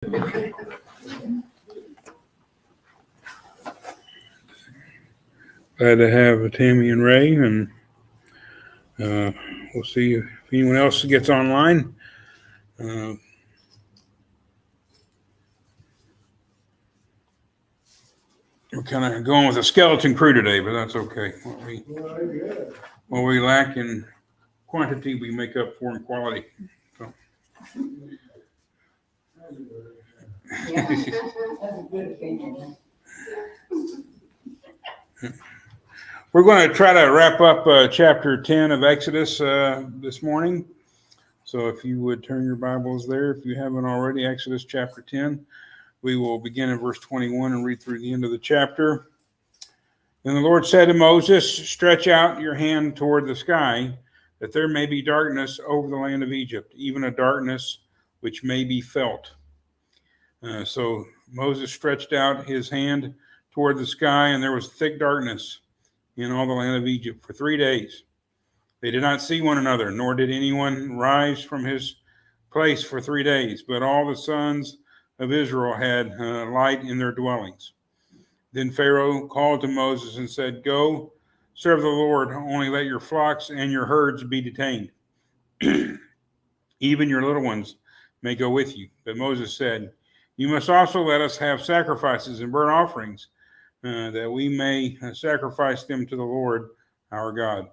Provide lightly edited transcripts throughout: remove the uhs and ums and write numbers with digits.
Glad to have Tammy and Ray, and we'll see if anyone else gets online. We're kind of going with a skeleton crew today, but that's okay. What we lack in quantity, we make up for in quality. So. Yeah, that's a good opinion. We're going to try to wrap up chapter 10 of Exodus this morning. So if you would turn your Bibles there, if you haven't already, Exodus chapter 10. We will begin in verse 21 and read through the end of the chapter. Then the Lord said to Moses, "Stretch out your hand toward the sky, that there may be darkness over the land of Egypt, even a darkness which may be felt." So Moses stretched out his hand toward the sky, and there was thick darkness in all the land of Egypt for 3 days. They did not see one another, nor did anyone rise from his place for 3 days, but all the sons of Israel had light in their dwellings. Then Pharaoh called to Moses and said, "Go, serve the Lord, only let your flocks and your herds be detained. Even your little ones may go with you." But Moses said, "You must also let us have sacrifices and burnt offerings, that we may sacrifice them to the Lord our God.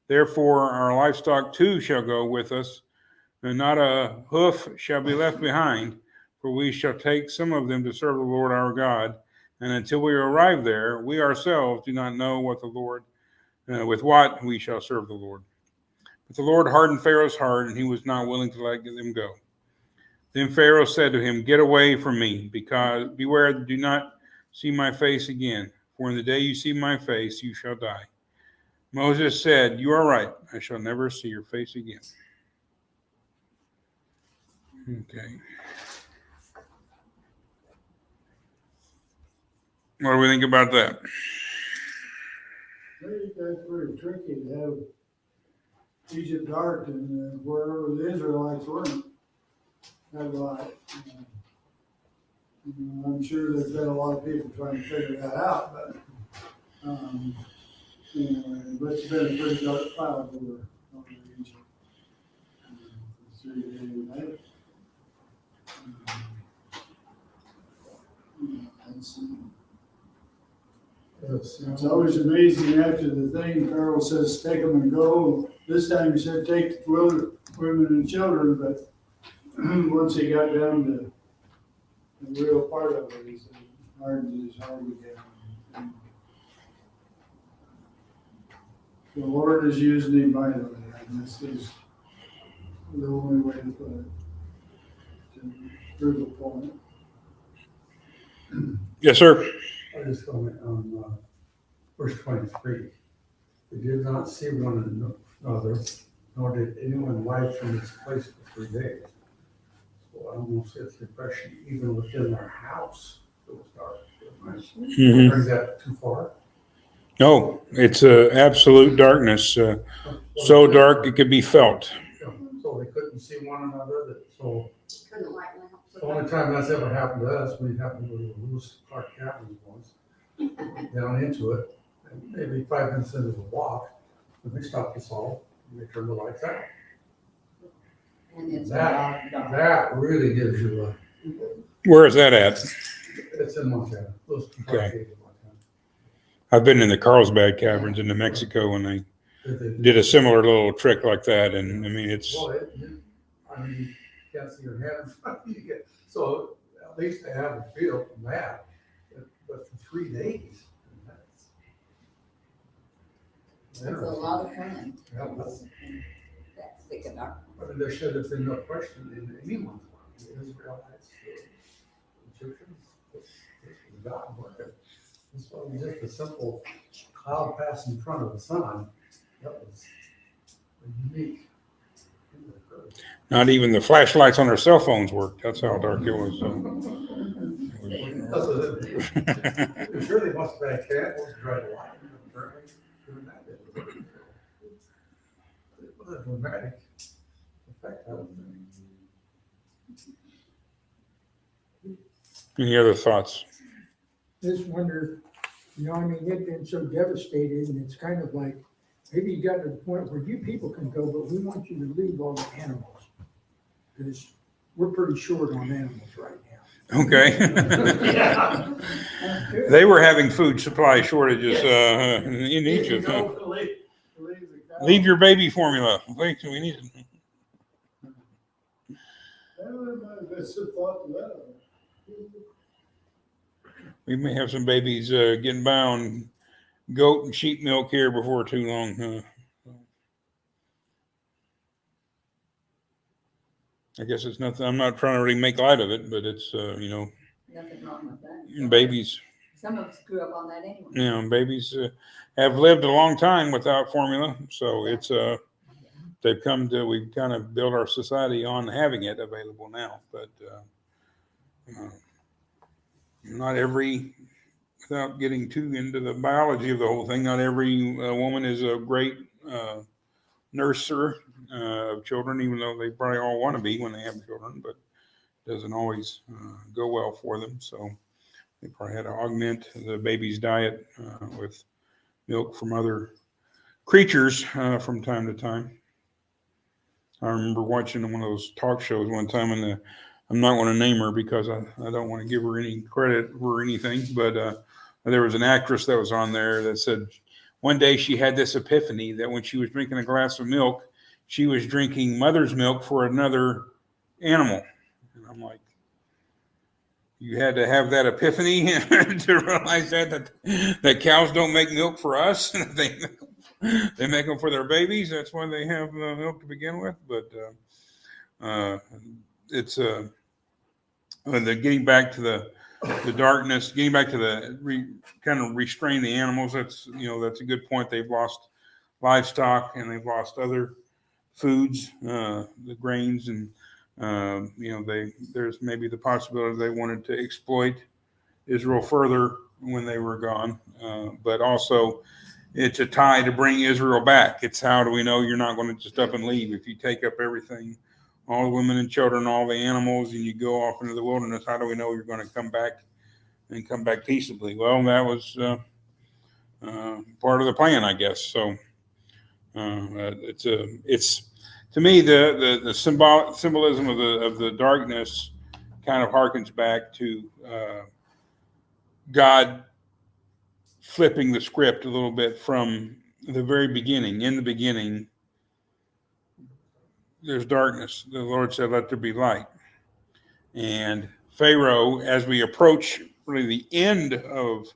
Therefore our livestock too shall go with us, and not a hoof shall be left behind, for we shall take some of them to serve the Lord our God. And until we arrive there, we ourselves do not know what the Lord, with what we shall serve the Lord." But the Lord hardened Pharaoh's heart, and he was not willing to let them go. Then Pharaoh said to him, "Get away from me, because beware, do not see my face again, for in the day you see my face, you shall die." Moses said, "You are right. I shall never see your face again." Okay. What do we think about that? I think that's pretty tricky to have Egypt dark and wherever the Israelites weren't have light. I'm sure there's been a lot of people trying to figure that out, but anyway, but it's been a pretty dark cloud over Egypt. 3 days night. It's always amazing after the thing, Pharaoh says, "Take them and go." This time he said, "Take the women and children," but once he got down to the real part of it, he said, "Hardened his heart again." The Lord is using him mightily, and this is the only way to put it, to prove a point. Yes, sir. I just comment on verse 23. They did not see one another, nor did anyone rise from his place for 3 days. So I almost get the impression, even within their house, it was dark. Mm-hmm. Or is that too far? No, it's absolute darkness, so dark it could be felt. So they couldn't see one another. So Couldn't light lamps. the only time that's ever happened to us, we happened to Lewis Clark Caverns once, down into it, and maybe 5 minutes into the walk, when they stopped us all, and they turned the lights out. And it's That, dark. that really gives you a, Where is that at? it's in Montana. Those two Okay. parts in Montana. I've been in the Carlsbad Caverns in New Mexico, and they did a similar little trick like that. And I mean, it's Well, you can't see your hand in front of you. So at least they have a feel from that. But for 3 days, It's a lot of fun. Yeah, That's thick and dark. I mean, there should have been no question in anyone's mind. The Israelites, the Egyptians, this was God working. This wasn't just a simple cloud passing in front of the sun. That was unique. not even the flashlights on our cell phones worked. That's how dark it was. It really must have been a cat was trying to light it. Apparently, doing that. It was a dramatic effect. That was Any other thoughts? Just wonder, I mean, they've been so devastated, and it's kind of like, maybe you got to the point where you people can go, but we want you to leave all the animals. Because we're pretty short on animals right now. Okay. They were having food supply shortages in Egypt. Huh? Leave your baby formula. Wait, we need it. That's a thought to that. We may have some babies getting by on goat and sheep milk here before too long. I guess it's nothing. I'm not trying to really make light of it, but it's Nothing wrong with that. babies. Some of us grew up on that anyway. Babies have lived a long time without formula, so it's we've kind of built our society on having it available now, but not every, without getting too into the biology of the whole thing, not every woman is a great nurser of children, even though they probably all want to be when they have children, but it doesn't always go well for them. So they probably had to augment the baby's diet with milk from other creatures from time to time. I remember watching one of those talk shows one time, and I'm not going to name her because I don't want to give her any credit or anything, but there was an actress that was on there that said one day she had this epiphany that when she was drinking a glass of milk, she was drinking mother's milk for another animal. And I'm like, you had to have that epiphany to realize that cows don't make milk for us. They make them for their babies. That's why they have milk to begin with. But it's getting back to the darkness, getting back to the kind of restrain the animals. That's a good point. They've lost livestock and they've lost other foods, the grains, and there's maybe the possibility they wanted to exploit Israel further when they were gone, but also it's a tie to bring Israel back. It's how do we know you're not going to just up and leave if you take up everything, all the women and children, all the animals, and you go off into the wilderness? How do we know you're going to come back and come back peaceably? Well, that was part of the plan, I guess. So it's to me the symbolism of the darkness kind of harkens back to God flipping the script a little bit from the very beginning. In the beginning, there's darkness. The Lord said, "Let there be light." And Pharaoh, as we approach really the end of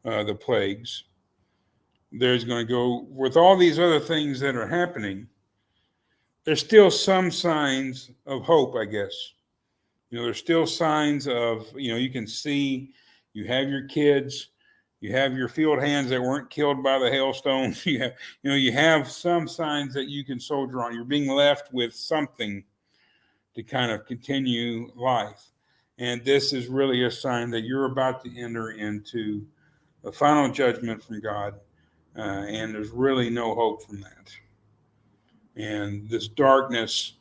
the plagues, there's going to go with all these other things that are happening. There's still some signs of hope, I guess. There's still signs of, you can see, you have your kids, you have your field hands that weren't killed by the hailstones. You have some signs that you can soldier on. You're being left with something to kind of continue life. And this is really a sign that you're about to enter into a final judgment from God. And there's really no hope from that. And this darkness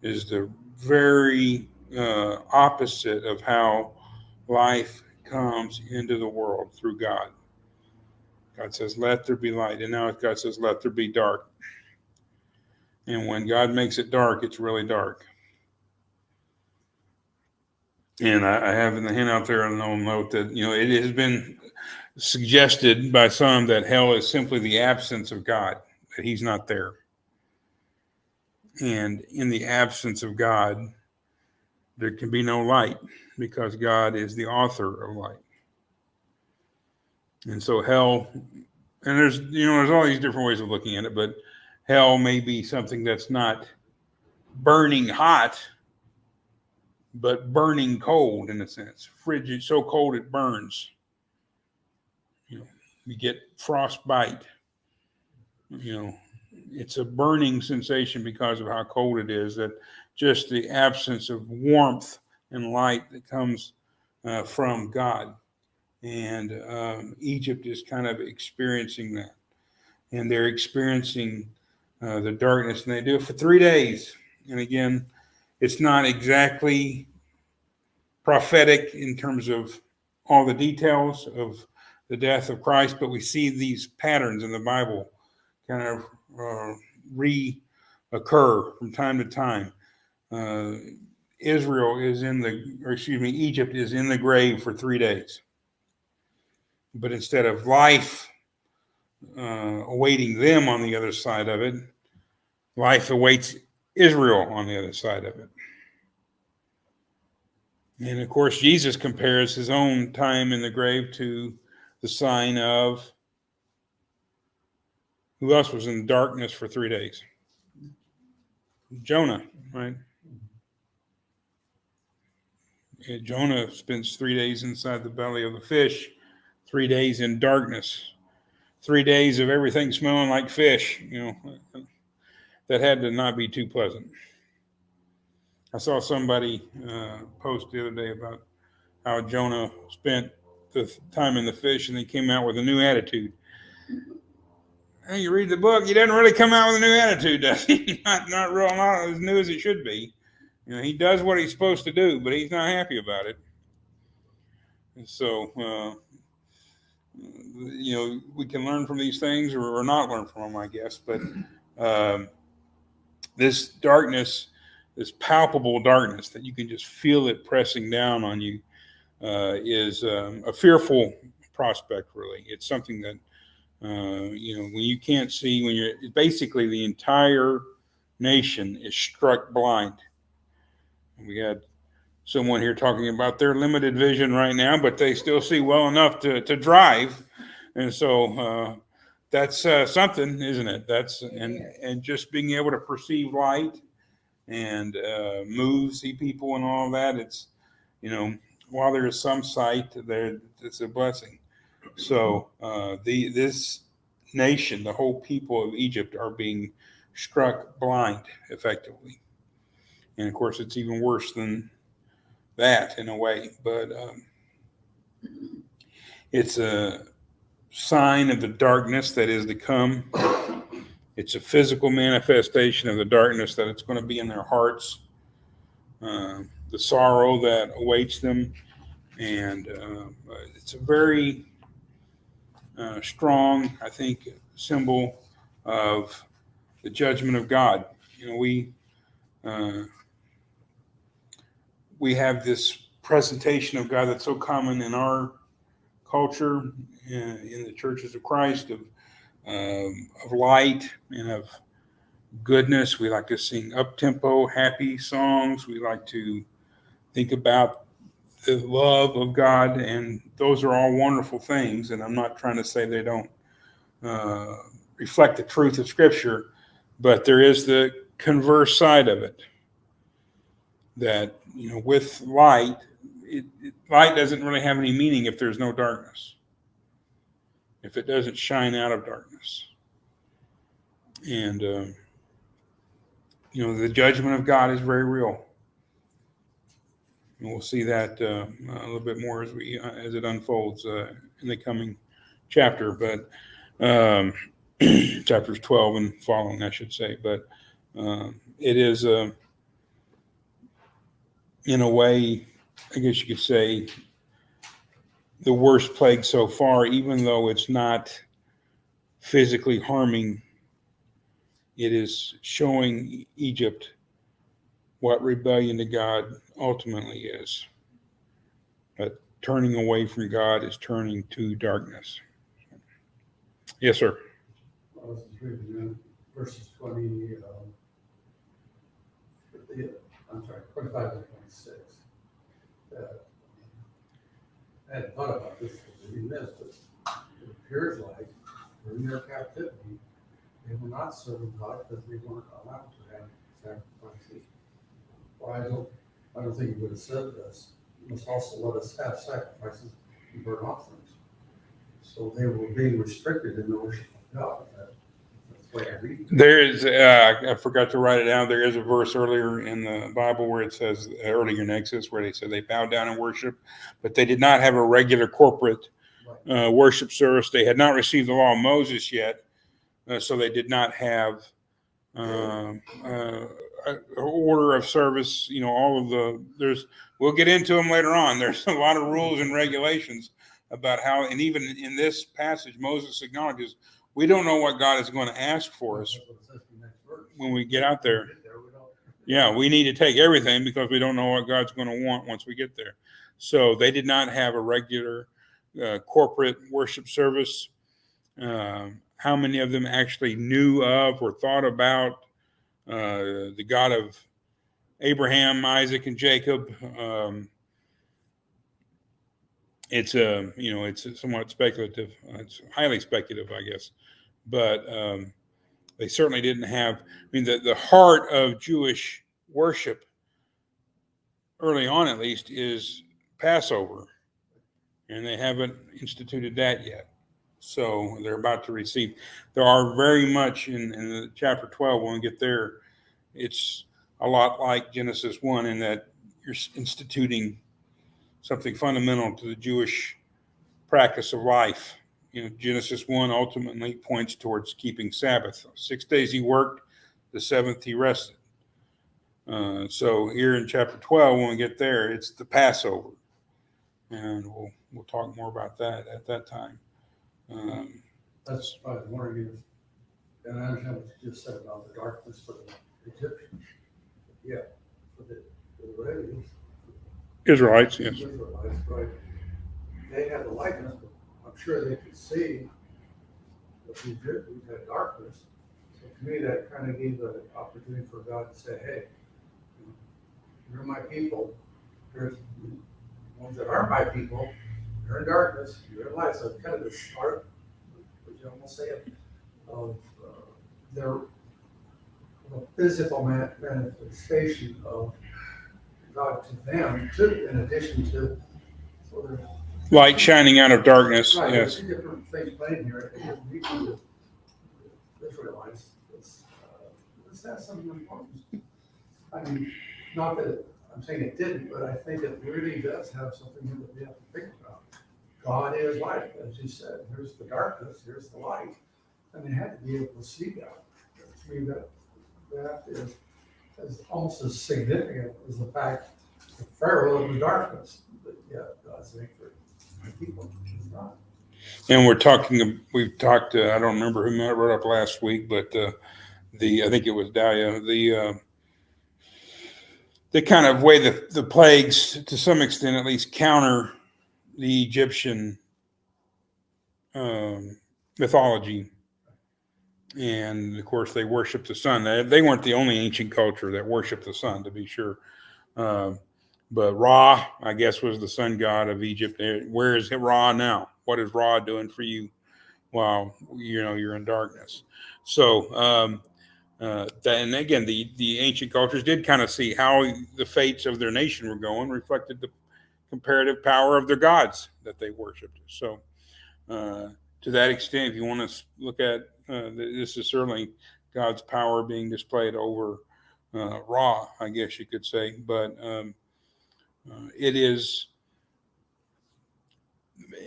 is the very opposite of how life comes into the world through God. God says, "Let there be light." And now God says, "Let there be dark." And when God makes it dark, it's really dark. And I have in the handout there a little note that, it has been suggested by some that hell is simply the absence of God, that he's not there. And in the absence of God, there can be no light because God is the author of light. And so hell, and there's all these different ways of looking at it, but hell may be something that's not burning hot, but burning cold in a sense. Frigid, so cold it burns. You get frostbite. It's a burning sensation because of how cold it is, that just the absence of warmth and light that comes from God. And Egypt is kind of experiencing that. And they're experiencing the darkness, and they do it for 3 days. And again, it's not exactly prophetic in terms of all the details of the death of Christ, but we see these patterns in the Bible kind of reoccur from time to time. Egypt is in the grave for 3 days. But instead of life awaiting them on the other side of it, life awaits Israel on the other side of it. And of course, Jesus compares his own time in the grave to the sign of who else was in darkness for 3 days? Jonah, right? Jonah spends 3 days inside the belly of the fish, 3 days in darkness, 3 days of everything smelling like fish, that had to not be too pleasant. I saw somebody post the other day about how Jonah spent the time in the fish and he came out with a new attitude. Hey, you read the book, he doesn't really come out with a new attitude, does he? not as new as he should be. He does what he's supposed to do, but he's not happy about it. And so, we can learn from these things or not learn from them, I guess. But this darkness, this palpable darkness that you can just feel it pressing down on you, is a fearful prospect, really. It's something that, when you can't see, basically the entire nation is struck blind. We had someone here talking about their limited vision right now, but they still see well enough to drive. And so that's something, isn't it? And just being able to perceive light and move, see people and all that. It's, while there is some sight there, it's a blessing. So this nation, the whole people of Egypt, are being struck blind effectively. And of course, it's even worse than that in a way, but it's a sign of the darkness that is to come. It's a physical manifestation of the darkness that it's going to be in their hearts, the sorrow that awaits them. And it's a very strong, I think, symbol of the judgment of God. We have this presentation of God that's so common in our culture, in the churches of Christ, of light and of goodness. We like to sing up-tempo, happy songs. We like to think about the love of God, and those are all wonderful things. And I'm not trying to say they don't reflect the truth of Scripture, but there is the converse side of it. That, with light, light doesn't really have any meaning if there's no darkness, if it doesn't shine out of darkness. And, the judgment of God is very real. And we'll see that a little bit more as it unfolds in the coming chapter, but chapters 12 and following, I should say. But it is in a way, I guess you could say, the worst plague so far, even though it's not physically harming. It is showing Egypt what rebellion to God ultimately is. But turning away from God is turning to darkness. Yes, sir. I was just reading verses 25 to 26. I hadn't thought about this in this, but it appears like during their captivity, they were not serving God because they weren't allowed to have sacrifices. Well, I don't think he would have said this. He must also let us have sacrifices and burnt offerings. So they were being restricted in the worship of God. That's the way I read it. There is, I forgot to write it down. There is a verse earlier in the Bible where it says, earlier in Exodus, where they said they bowed down and worship, but they did not have a regular corporate worship service. They had not received the law of Moses yet, so they did not have order of service. All of we'll get into them later on. There's a lot of rules and regulations about how, and even in this passage, Moses acknowledges we don't know what God is going to ask for us when we get out there. Yeah, we need to take everything because we don't know what God's going to want once we get there. So they did not have a regular corporate worship service. How many of them actually knew of or thought about the God of Abraham, Isaac, and Jacob? It's somewhat speculative. It's highly speculative, I guess. But they certainly didn't have. The heart of Jewish worship, early on at least, is Passover, and they haven't instituted that yet. So they're about to receive. There are very much in the chapter 12, when we get there, it's a lot like Genesis 1 in that you're instituting something fundamental to the Jewish practice of life. Genesis 1 ultimately points towards keeping Sabbath. 6 days he worked, the seventh he rested. So here in chapter 12, when we get there, it's the Passover. And we'll talk more about that at that time. That's why I was wondering if, and I understand what you just said about the darkness for the Egyptians. Yeah, for the Israelites, yes. Israelites, right. They had the likeness, but I'm sure they could see that the Egyptians had darkness. So to me, that kind of gave the opportunity for God to say, hey, you're my people. There's ones that aren't my people. You're in darkness. You're in light. So kind of the start, would you almost say, of their physical manifestation of God to them, in addition to light shining out of darkness. Right, Yes. there's two different things playing here. It doesn't need to Israelites. Let's have some importance. I mean, not that I'm saying it didn't, but I think it really does have something that we have to think about. God is light, as you said. Here's the darkness, here's the light. And they had to be able to see that. To me, that is almost as significant as the fact that Pharaoh was darkness. But yet, God's saying for my people, it's not. And we've talked, I don't remember who Matt wrote up last week, but I think it was Dahlia, the kind of way the plagues, to some extent at least, counter the Egyptian mythology. And of course, they worship the sun. They weren't the only ancient culture that worshiped the sun, to be sure. But Ra, I guess, was the sun god of Egypt. Where is Ra now? What is Ra doing for you while you're in darkness? So, and again, the ancient cultures did kind of see how the fates of their nation were going, reflected the comparative power of their gods that they worshipped. So, to that extent, if you want to look at this, is certainly God's power being displayed over Ra, I guess you could say. But it is,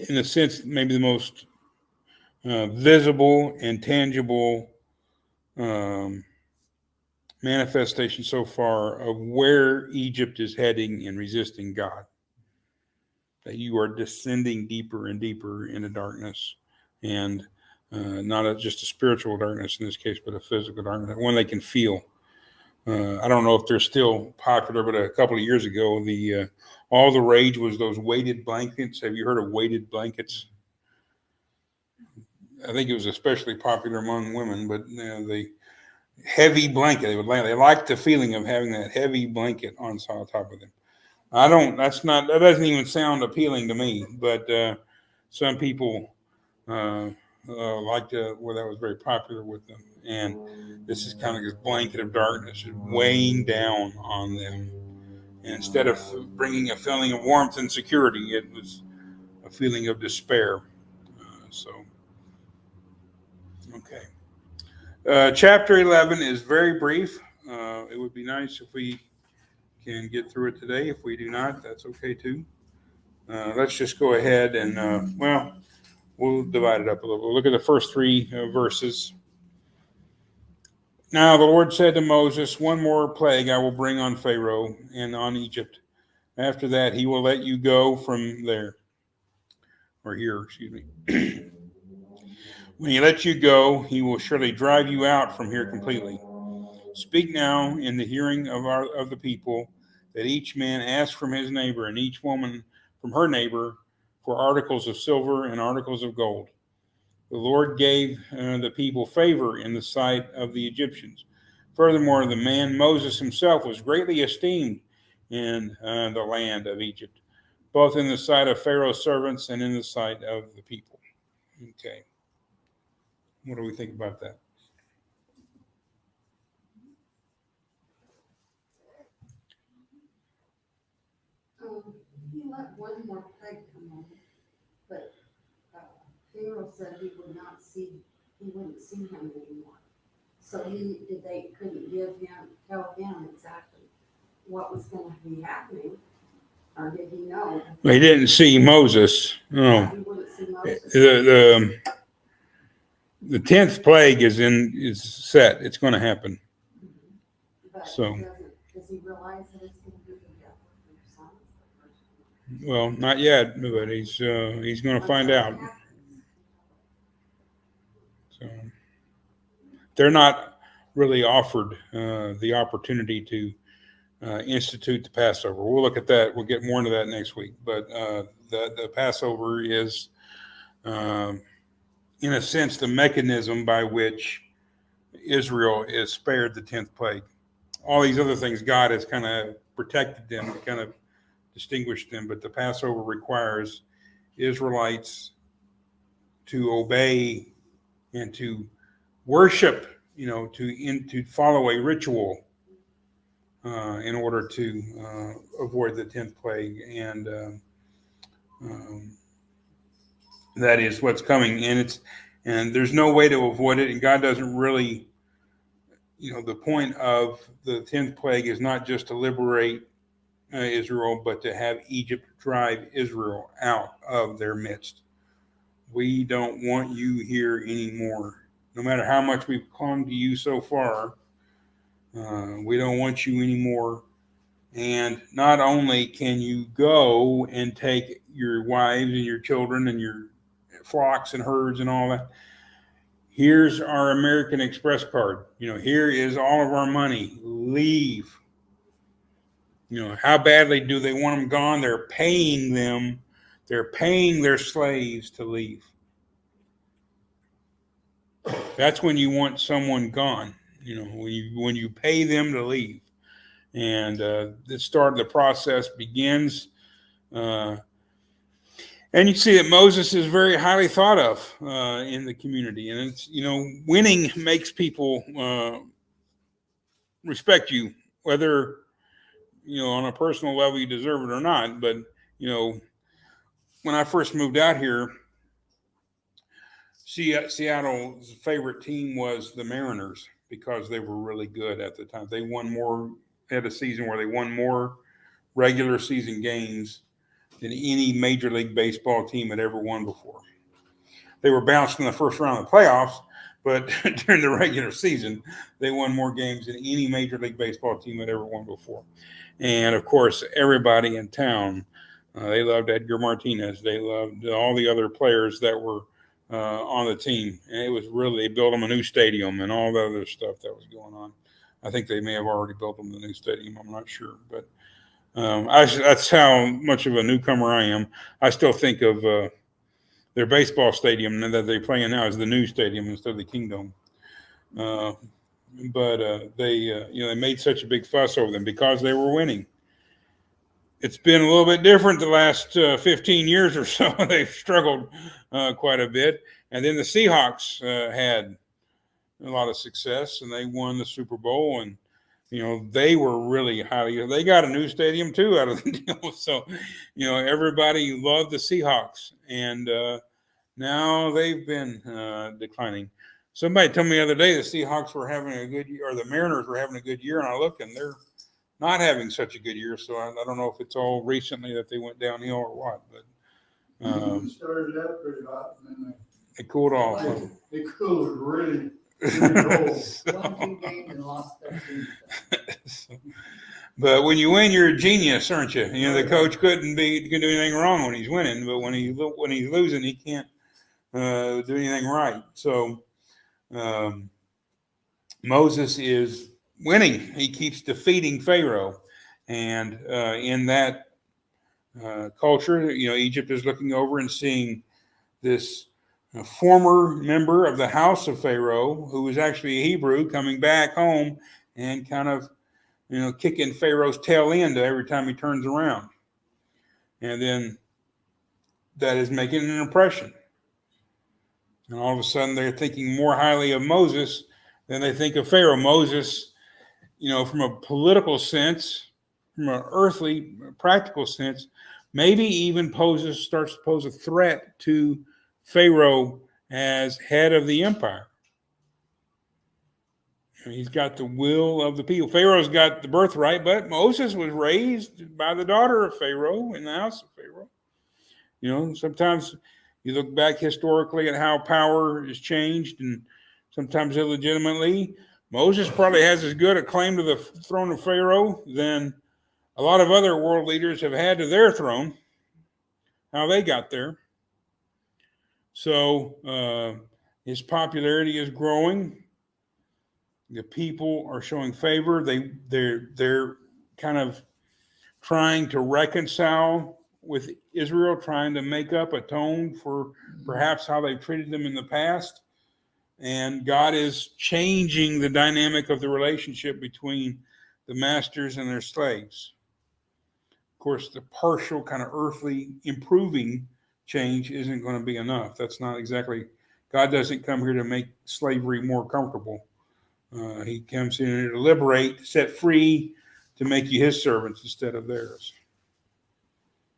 in a sense, maybe the most visible and tangible manifestation so far of where Egypt is heading in resisting God. That you are descending deeper and deeper into darkness, and not just a spiritual darkness in this case, but a physical darkness, one they can feel. I don't know if they're still popular, but a couple of years ago, all the rage was those weighted blankets. Have you heard of weighted blankets? I think it was especially popular among women, but the heavy blanket, they liked the feeling of having that heavy blanket on top of them. That doesn't even sound appealing to me, but some people liked that was very popular with them. And this is kind of this blanket of darkness weighing down on them. And instead of bringing a feeling of warmth and security, it was a feeling of despair. Okay. Chapter 11 is very brief. It would be nice if we can get through it today. If we do not, that's okay too. Let's just go ahead and, we'll divide it up a little. We'll look at the first three verses. Now the Lord said to Moses, one more plague I will bring on Pharaoh and on Egypt. After that, he will let you go from there. Or here, excuse me. When he lets you go, he will surely drive you out from here completely. Speak now in the hearing of the people, that each man ask from his neighbor and each woman from her neighbor for articles of silver and articles of gold. The Lord gave the people favor in the sight of the Egyptians. Furthermore, the man Moses himself was greatly esteemed in the land of Egypt, both in the sight of Pharaoh's servants and in the sight of the people. Okay. What do we think about that? He let one more plague come on, but Pharaoh said he wouldn't see him anymore. So they couldn't tell him exactly what was going to be happening, or did he know? They didn't see Moses. No. He wouldn't see Moses. The 10th plague is set. It's going to happen. But So. Does he realize that it's going to be the death of their sons? Well, not yet, but he's going to find out. So they're not really offered the opportunity to institute the Passover. We'll look at that. We'll get more into that next week. But the Passover is, in a sense, the mechanism by which Israel is spared the 10th plague. All these other things, God has kind of protected them, kind of distinguished them. But the Passover requires Israelites to obey and to worship, to follow a ritual in order to avoid the 10th plague. And that is what's coming. And there's no way to avoid it. And God doesn't really, the point of the 10th plague is not just to liberate Israel, but to have Egypt drive Israel out of their midst. We don't want you here anymore. No matter how much we've clung to you so far, we don't want you anymore. And not only can you go and take your wives and your children and your flocks and herds and all that, here's our American Express card. Here is all of our money. Leave. How badly do they want them gone? They're paying them. They're paying their slaves to leave. That's when you want someone gone. When you pay them to leave. And the process begins. And you see that Moses is very highly thought of in the community. And it's, winning makes people respect you, whether, on a personal level you deserve it or not. But, when I first moved out here, Seattle's favorite team was the Mariners because they were really good at the time. They had a season where they won more regular season games than any Major League Baseball team had ever won before. They were bounced in the first round of the playoffs, but during the regular season, they won more games than any Major League Baseball team had ever won before. And, of course, everybody in town, they loved Edgar Martinez. They loved all the other players that were on the team. And it was really, they built them a new stadium and all the other stuff that was going on. I think they may have already built them the new stadium. I'm not sure. But that's how much of a newcomer I am. I still think of their baseball stadium that they play in now as the new stadium instead of the Kingdom. But they made such a big fuss over them because they were winning. It's been a little bit different the last 15 years or so. They've struggled quite a bit. And then the Seahawks had a lot of success, and they won the Super Bowl. And, they were really highly – they got a new stadium, too, out of the deal. So, everybody loved the Seahawks. And now they've been declining. Somebody told me the other day the Seahawks were having a good year, or the Mariners were having a good year, and I looked, and they're not having such a good year. So I don't know if it's all recently that they went downhill or what. But Started out pretty hot, and then they cooled off. they cooled really. Won 2 games and lost 13. But when you win, you're a genius, aren't you? You know, the coach couldn't do anything wrong when he's winning, but when he's losing, he can't do anything right. So Moses is winning. He keeps defeating Pharaoh, and in that culture, you know, Egypt is looking over and seeing this former member of the house of Pharaoh, who was actually a Hebrew, coming back home and kind of, you know, kicking Pharaoh's tail end every time he turns around. And then that is making an impression. And all of a sudden they're thinking more highly of Moses than they think of Pharaoh. Moses, you know, from a political sense, from an earthly, practical sense, maybe even starts to pose a threat to Pharaoh as head of the empire. He's got the will of the people. Pharaoh's got the birthright, but Moses was raised by the daughter of Pharaoh in the house of Pharaoh. You know, sometimes you look back historically at how power is changed, and sometimes illegitimately. Moses probably has as good a claim to the throne of Pharaoh than a lot of other world leaders have had to their throne, how they got there. So his popularity is growing. The people are showing favor. They're kind of trying to reconcile with Israel, trying to make up, atone for perhaps how they've treated them in the past. And God is changing the dynamic of the relationship between the masters and their slaves. Of course, the partial kind of earthly improving change isn't going to be enough. That's not exactly, God doesn't come here to make slavery more comfortable. He comes in here to liberate, set free, to make you his servants instead of theirs.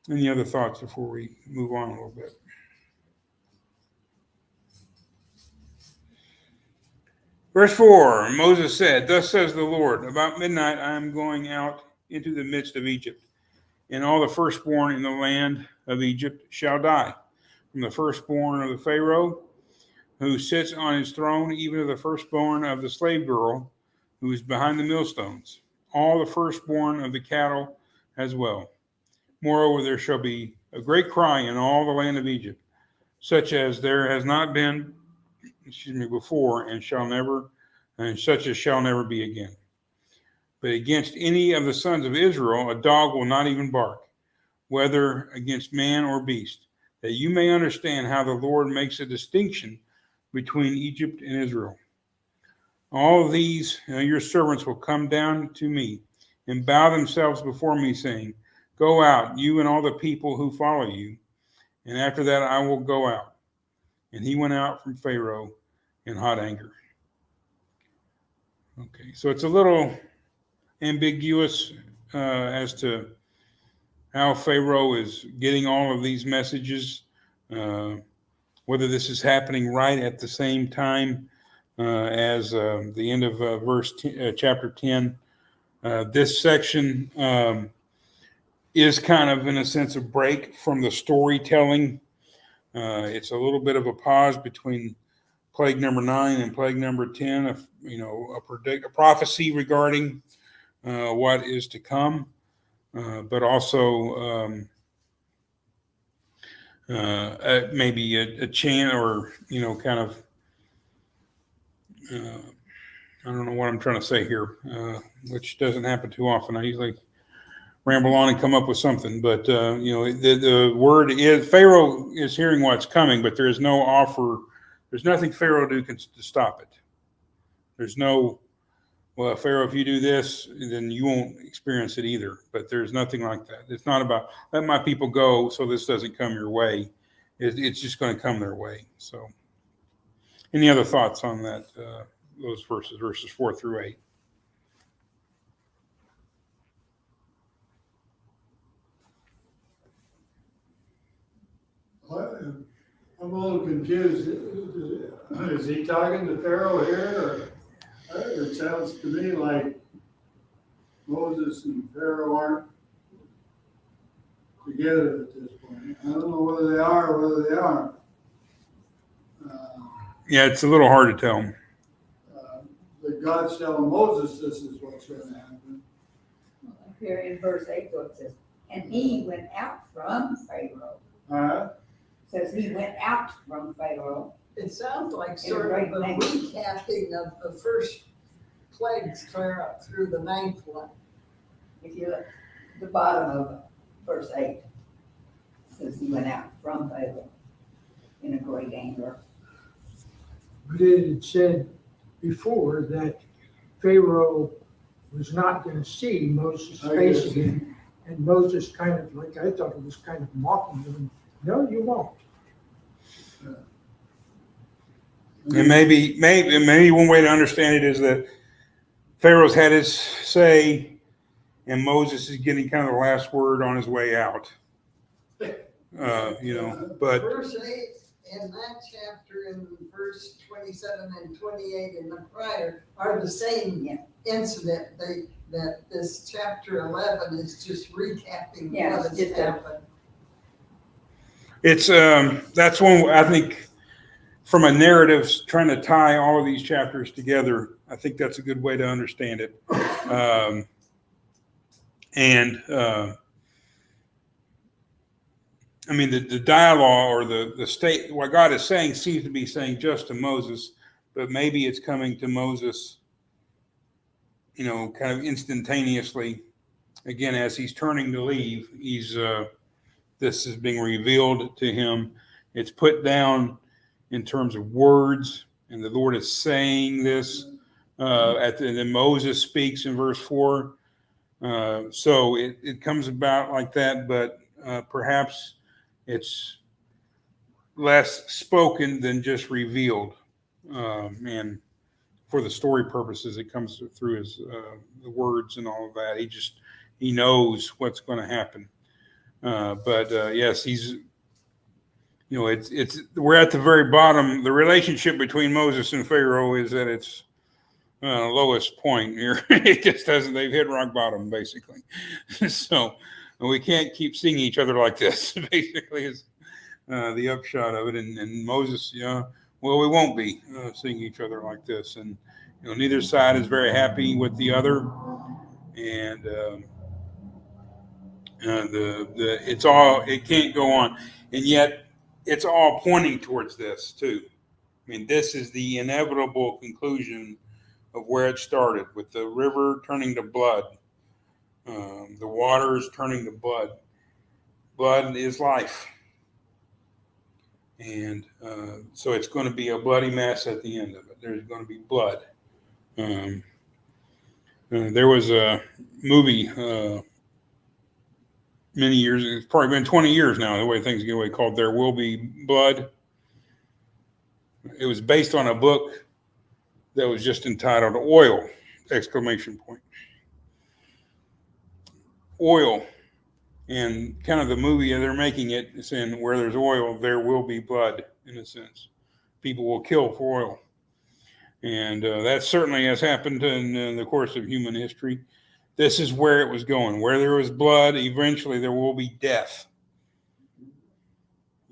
Any other thoughts before we move on a little bit? Verse 4, Moses said, "Thus says the Lord, about midnight I am going out into the midst of Egypt, and all the firstborn in the land of Egypt shall die, from the firstborn of the Pharaoh, who sits on his throne, even to the firstborn of the slave girl who is behind the millstones, all the firstborn of the cattle as well. Moreover, there shall be a great cry in all the land of Egypt, such as there has not been, before, and such as shall never be again. But against any of the sons of Israel, a dog will not even bark, whether against man or beast, that you may understand how the Lord makes a distinction between Egypt and Israel. All these your servants will come down to me and bow themselves before me, saying, Go out, you and all the people who follow you, and after that I will go out. And he went out from Pharaoh in hot anger." Okay, so it's a little ambiguous as to how Pharaoh is getting all of these messages, whether this is happening right at the same time as the end of chapter 10. This section is kind of, in a sense, a break from the storytelling. It's a little bit of a pause between plague number 9 and plague number 10, a prophecy regarding what is to come, but also maybe a chant, or kind of I don't know what I'm trying to say here, which doesn't happen too often. I usually ramble on and come up with something, but the word is, Pharaoh is hearing what's coming, but there is no offer. There's nothing Pharaoh do to stop it. There's no, well, Pharaoh, if you do this, then you won't experience it either. But there's nothing like that. It's not about, let my people go so this doesn't come your way. It's just going to come their way. So any other thoughts on that, those verses 4 through 8? I'm a little confused. Is he talking to Pharaoh here? Or it sounds to me like Moses and Pharaoh aren't together at this point. I don't know whether they are or whether they aren't. Yeah, it's a little hard to tell. God's telling Moses this is what's gonna happen. Here in verse 8, so it says, and he went out from Pharaoh. Says he went out from Pharaoh. It sounds like sort of a recapping of the first plagues clear up through the ninth one. If you look at the bottom of verse 8, says he went out from Pharaoh in a great anger. But it had said before that Pharaoh was not going to see Moses' I face guess. again. And Moses kind of, like, I thought it was kind of mocking him. No, you won't. And maybe one way to understand it is that Pharaoh's had his say, and Moses is getting kind of the last word on his way out. But Verse 8 in that chapter and verse 27 and 28 in the prior are the same incident. That this chapter 11 is just recapping Yeah, what it's has just a- happened. it's that's one I think from a narrative trying to tie all of these chapters together. I think that's a good way to understand it. I mean, the dialogue or the state, what God is saying seems to be saying just to Moses, but maybe it's coming to Moses, kind of instantaneously. Again, as he's turning to leave, this is being revealed to him. It's put down in terms of words, and the Lord is saying this. And then Moses speaks in verse 4. So it comes about like that, but perhaps it's less spoken than just revealed. And for the story purposes, it comes through his the words and all of that. He knows what's going to happen. But yes, he's, it's we're at the very bottom. The relationship between Moses and Pharaoh is at its lowest point here. It just doesn't. They've hit rock bottom basically. So we can't keep seeing each other like this. Basically, is the upshot of it. And Moses, well, we won't be seeing each other like this. And neither side is very happy with the other. And it can't go on, and yet it's all pointing towards this too. I mean, this is the inevitable conclusion of where it started, with the river turning to blood, the waters turning to blood. Blood is life, and so it's going to be a bloody mess at the end of it. There's going to be blood. There was a movie many years, it's probably been 20 years now, the way things get away, called There Will Be Blood. It was based on a book that was just entitled Oil, ! Oil. And kind of the movie they're making it saying where there's oil, there will be blood, in a sense. People will kill for oil. And that certainly has happened in the course of human history. This is where it was going. Where there was blood, eventually there will be death. You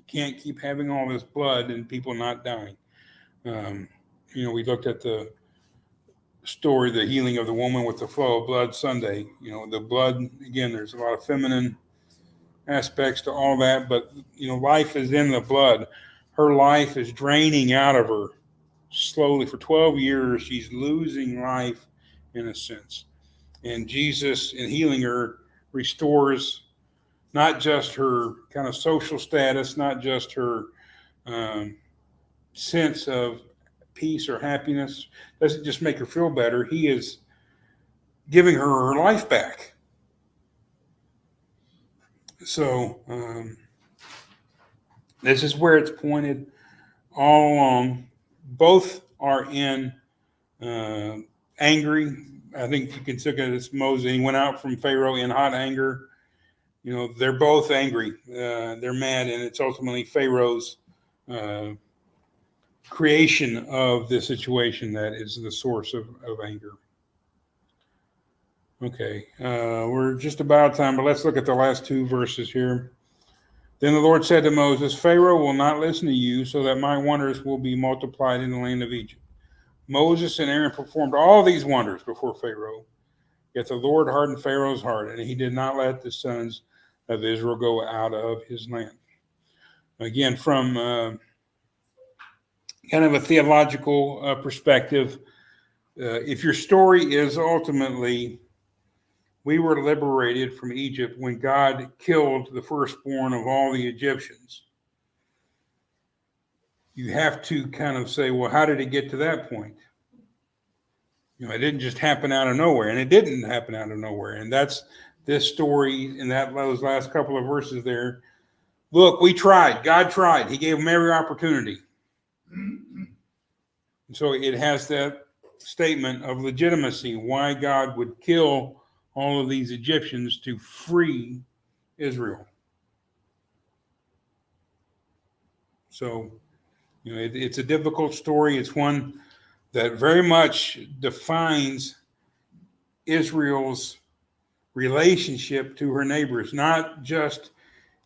can't keep having all this blood and people not dying. We looked at the story, the healing of the woman with the flow of blood Sunday. The blood, again, there's a lot of feminine aspects to all that, but, life is in the blood. Her life is draining out of her slowly. For 12 years, she's losing life in a sense. And Jesus, in healing her, restores not just her kind of social status, not just her sense of peace or happiness. Doesn't just make her feel better. He is giving her life back. So this is where it's pointed all along. Both are in angry. I think you can look at this Moses. He went out from Pharaoh in hot anger. They're both angry. They're mad, and it's ultimately Pharaoh's creation of the situation that is the source of anger. Okay, we're just about out of time, but let's look at the last two verses here. Then the Lord said to Moses, Pharaoh will not listen to you, so that my wonders will be multiplied in the land of Egypt. Moses and Aaron performed all these wonders before Pharaoh. Yet the Lord hardened Pharaoh's heart, and he did not let the sons of Israel go out of his land. Again, from kind of a theological perspective, if your story is ultimately, we were liberated from Egypt when God killed the firstborn of all the Egyptians, you have to kind of say, well, how did it get to that point? You know, it didn't just happen out of nowhere, and it didn't happen out of nowhere. And that's this story in those last couple of verses there. Look, we tried. God tried. He gave them every opportunity. And so it has that statement of legitimacy, why God would kill all of these Egyptians to free Israel. So, you know, it's a difficult story. It's one that very much defines Israel's relationship to her neighbors, not just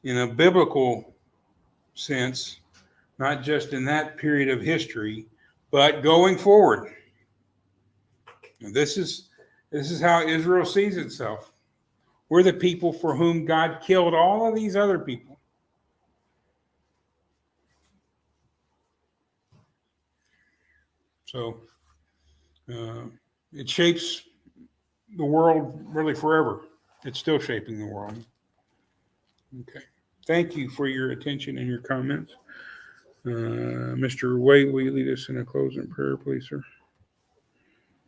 in a biblical sense, not just in that period of history, but going forward. And this is how Israel sees itself. We're the people for whom God killed all of these other people. So it shapes the world really forever. It's still shaping the world. Okay. Thank you for your attention and your comments. Mr. Wade, will you lead us in a closing prayer, please, sir?